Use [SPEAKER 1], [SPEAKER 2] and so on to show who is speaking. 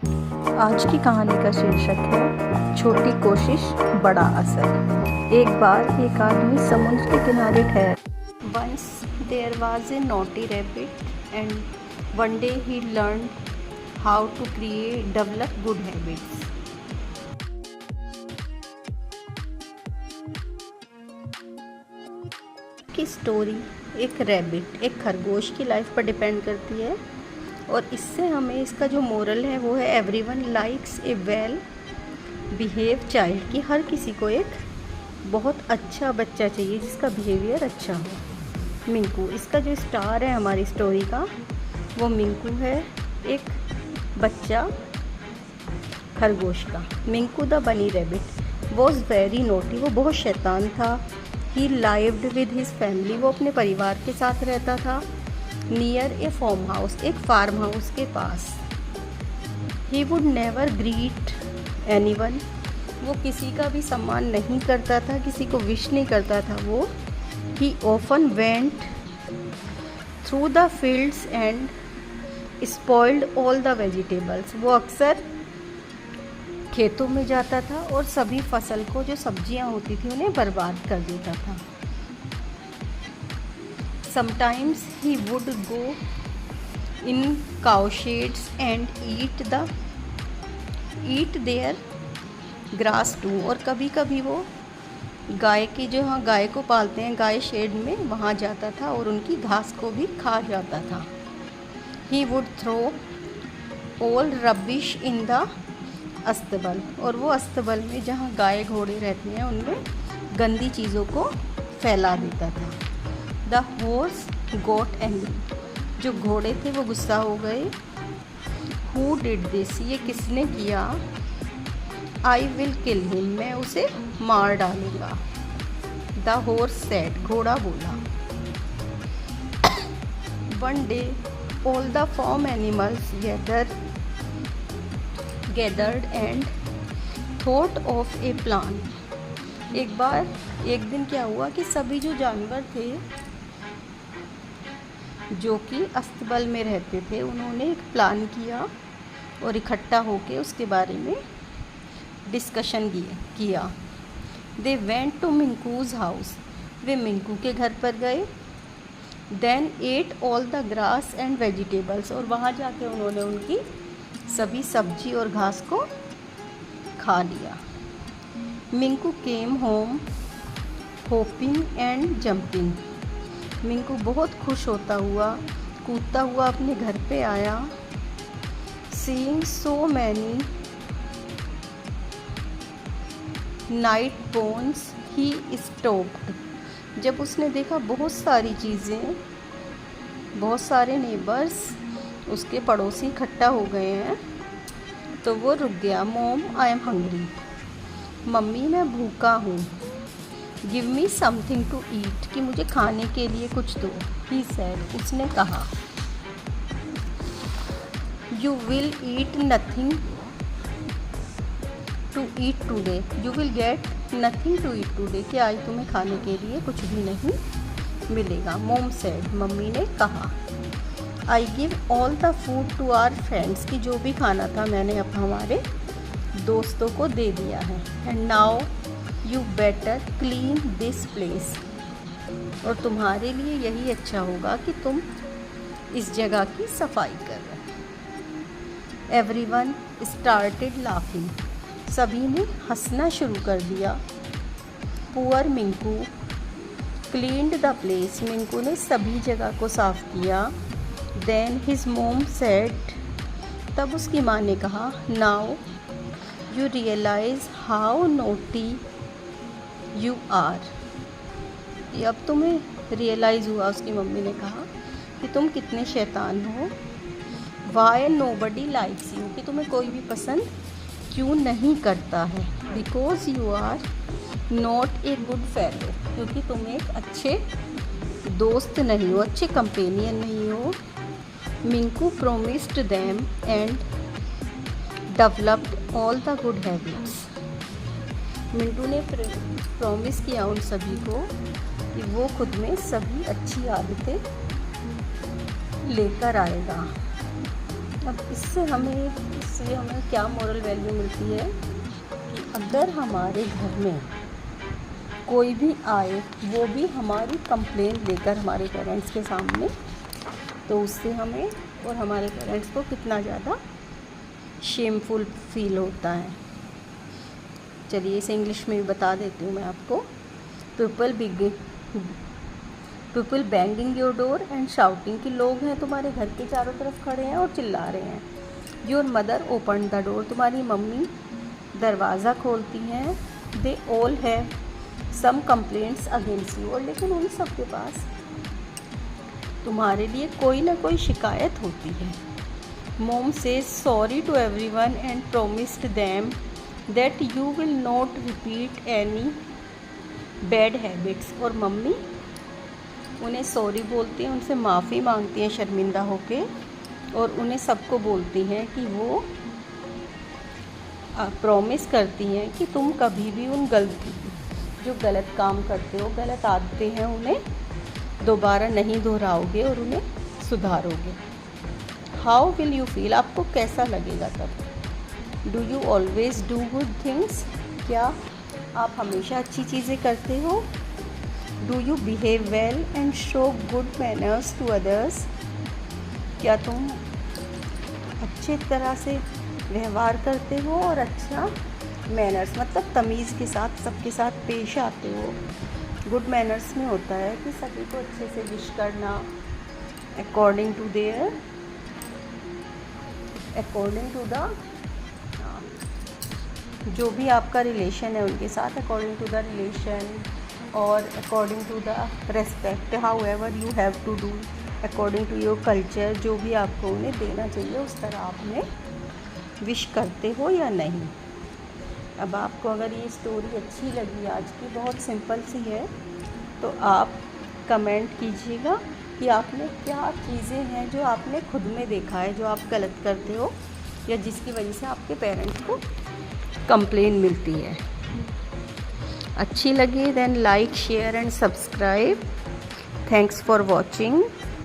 [SPEAKER 1] आज की कहानी का शीर्षक है छोटी कोशिश बड़ा असर। एक बार एक आदमी समुद्र के किनारे ठहरा। Once there was a naughty rabbit and one day he learn how to develop good habits. की स्टोरी एक रैबिट, एक खरगोश की लाइफ पर डिपेंड करती है और इससे हमें इसका जो मोरल है वो है एवरीवन लाइक्स ए वेल बिहेव चाइल्ड, कि हर किसी को एक बहुत अच्छा बच्चा चाहिए जिसका बिहेवियर अच्छा हो। मिंकू इसका जो स्टार है हमारी स्टोरी का, वो मिंकू है, एक बच्चा खरगोश का। Minku the bunny rabbit was very naughty, वो बहुत शैतान था। He lived with his family, वो अपने परिवार के साथ रहता था। नियर ए फार्म हाउस, एक फार्म हाउस के पास। He would never greet anyone, वो किसी का भी सम्मान नहीं करता था, किसी को विश नहीं करता था वो। ही often went through the fields and spoiled all the vegetables, वो अक्सर खेतों में जाता था और सभी फसल को, जो सब्जियां होती थी, उन्हें बर्बाद कर देता था। Sometimes he would go in cow sheds and eat their grass too, और कभी कभी वो गाय की, जो हाँ गाय को पालते हैं, गाय शेड में वहाँ जाता था और उनकी घास को भी खा जाता था। He would throw all rubbish in the अस्तबल, और वो अस्तबल में जहाँ गाय घोड़े रहते हैं उनमें गंदी चीज़ों को फैला देता था। द हॉर्स गॉट एंग्री, जो घोड़े थे वो गुस्सा हो गए। हु डिड दिस, ये किसने किया। आई विल किल हिम, मैं उसे मार डालूंगा। द हॉर्स सेड, घोड़ा बोला। One day all the farm animals gathered and thought of a plan। एक दिन क्या हुआ कि सभी जो जानवर थे जो कि अस्तबल में रहते थे, उन्होंने एक प्लान किया और इकट्ठा होके उसके बारे में डिस्कशन किया। They went to Minku's house, वे मिंकू के घर पर गए। Then ate all the grass and vegetables, और वहाँ जाके उन्होंने उनकी सभी सब्जी और घास को खा लिया। Minku came home hoping and jumping, Minku बहुत खुश होता हुआ, कूदता हुआ अपने घर पे आया। Seeing so many night bones he stopped, जब उसने देखा बहुत सारी चीज़ें, बहुत सारे नेबर्स, उसके पड़ोसी इकट्ठा हो गए हैं, तो वो रुक गया। Mom I am hungry, mummy मैं भूखा हूँ। Give me something to eat, कि मुझे खाने के लिए कुछ दो। ही सेड, उसने कहा। You will eat nothing to eat today, you will get nothing to eat today, कि आज तुम्हें खाने के लिए कुछ भी नहीं मिलेगा। मॉम सेड, मम्मी ने कहा। I give all the food to our friends, की जो भी खाना था मैंने अब हमारे दोस्तों को दे दिया है। And now you better clean this place, और तुम्हारे लिए यही अच्छा होगा कि तुम इस जगह की सफाई कर रहे। एवरीवन स्टार्टेड लाफिंग, सभी ने हंसना शुरू कर दिया। Poor Minku cleaned the place, Minku ने सभी जगह को साफ किया। देन हिज मोम सेड, तब उसकी माँ ने कहा। Now you realise how naughty you are, अब तुम्हें रियलाइज़ हुआ, उसकी मम्मी ने कहा, कि तुम कितने शैतान हो। वाई नोबडी लाइक्स यू, कि तुम्हें कोई भी पसंद क्यों नहीं करता है। Because you are not a good fellow, क्योंकि तुम एक अच्छे दोस्त नहीं हो, अच्छे कंपेनियन नहीं हो। Minku promised them and developed all the good habits, Mintu ने प्रॉमिस किया उन सभी को कि वो खुद में सभी अच्छी आदतें लेकर आएगा। अब इससे हमें इससे हमें क्या मोरल वैल्यू मिलती है कि अगर हमारे घर में कोई भी आए, वो भी हमारी कंप्लेन लेकर हमारे पेरेंट्स के सामने, तो उससे हमें और हमारे पेरेंट्स को कितना ज़्यादा शेमफुल फील होता है। चलिए इसे इंग्लिश में भी बता देती हूँ मैं आपको। People banging your door and shouting, कि लोग हैं तुम्हारे घर के चारों तरफ खड़े हैं और चिल्ला रहे हैं। Your mother open the door, तुम्हारी मम्मी दरवाज़ा खोलती हैं। They all have some complaints against you, और लेकिन उन सब के पास तुम्हारे लिए कोई ना कोई शिकायत होती है। Mom says sorry to everyone and promised them that you will not repeat any bad habits, और मम्मी उन्हें सॉरी बोलती हैं, उनसे माफ़ी मांगती हैं शर्मिंदा होके, और उन्हें सबको बोलती हैं कि वो प्रॉमिस करती हैं कि तुम कभी भी उन जो गलत काम करते हो, गलत आदतें हैं, उन्हें दोबारा नहीं दोहराओगे और उन्हें सुधारोगे। हाउ विल यू फील, आपको कैसा लगेगा तब। Do you always do good things, क्या आप हमेशा अच्छी चीज़ें करते हो। Do you behave well and show good manners to others, क्या तुम अच्छी तरह से व्यवहार करते हो और अच्छा मैनर्स मतलब तमीज़ के साथ सबके साथ पेश आते हो। गुड मैनर्स में होता है कि सभी को अच्छे से विश करना अकॉर्डिंग टू द जो भी आपका रिलेशन है उनके साथ, अकॉर्डिंग टू द रिलेशन और according to the respect, however you have to do according to your culture, जो भी आपको उन्हें देना चाहिए उस तरह आप उन्हें विश करते हो या नहीं। अब आपको अगर ये स्टोरी अच्छी लगी आज की, बहुत सिंपल सी है, तो आप कमेंट कीजिएगा कि आपने क्या चीज़ें हैं जो आपने खुद में देखा है जो आप गलत करते हो या जिसकी वजह से आपके पेरेंट्स को कंप्लेन मिलती है। अच्छी लगी then like share and subscribe. Thanks for watching.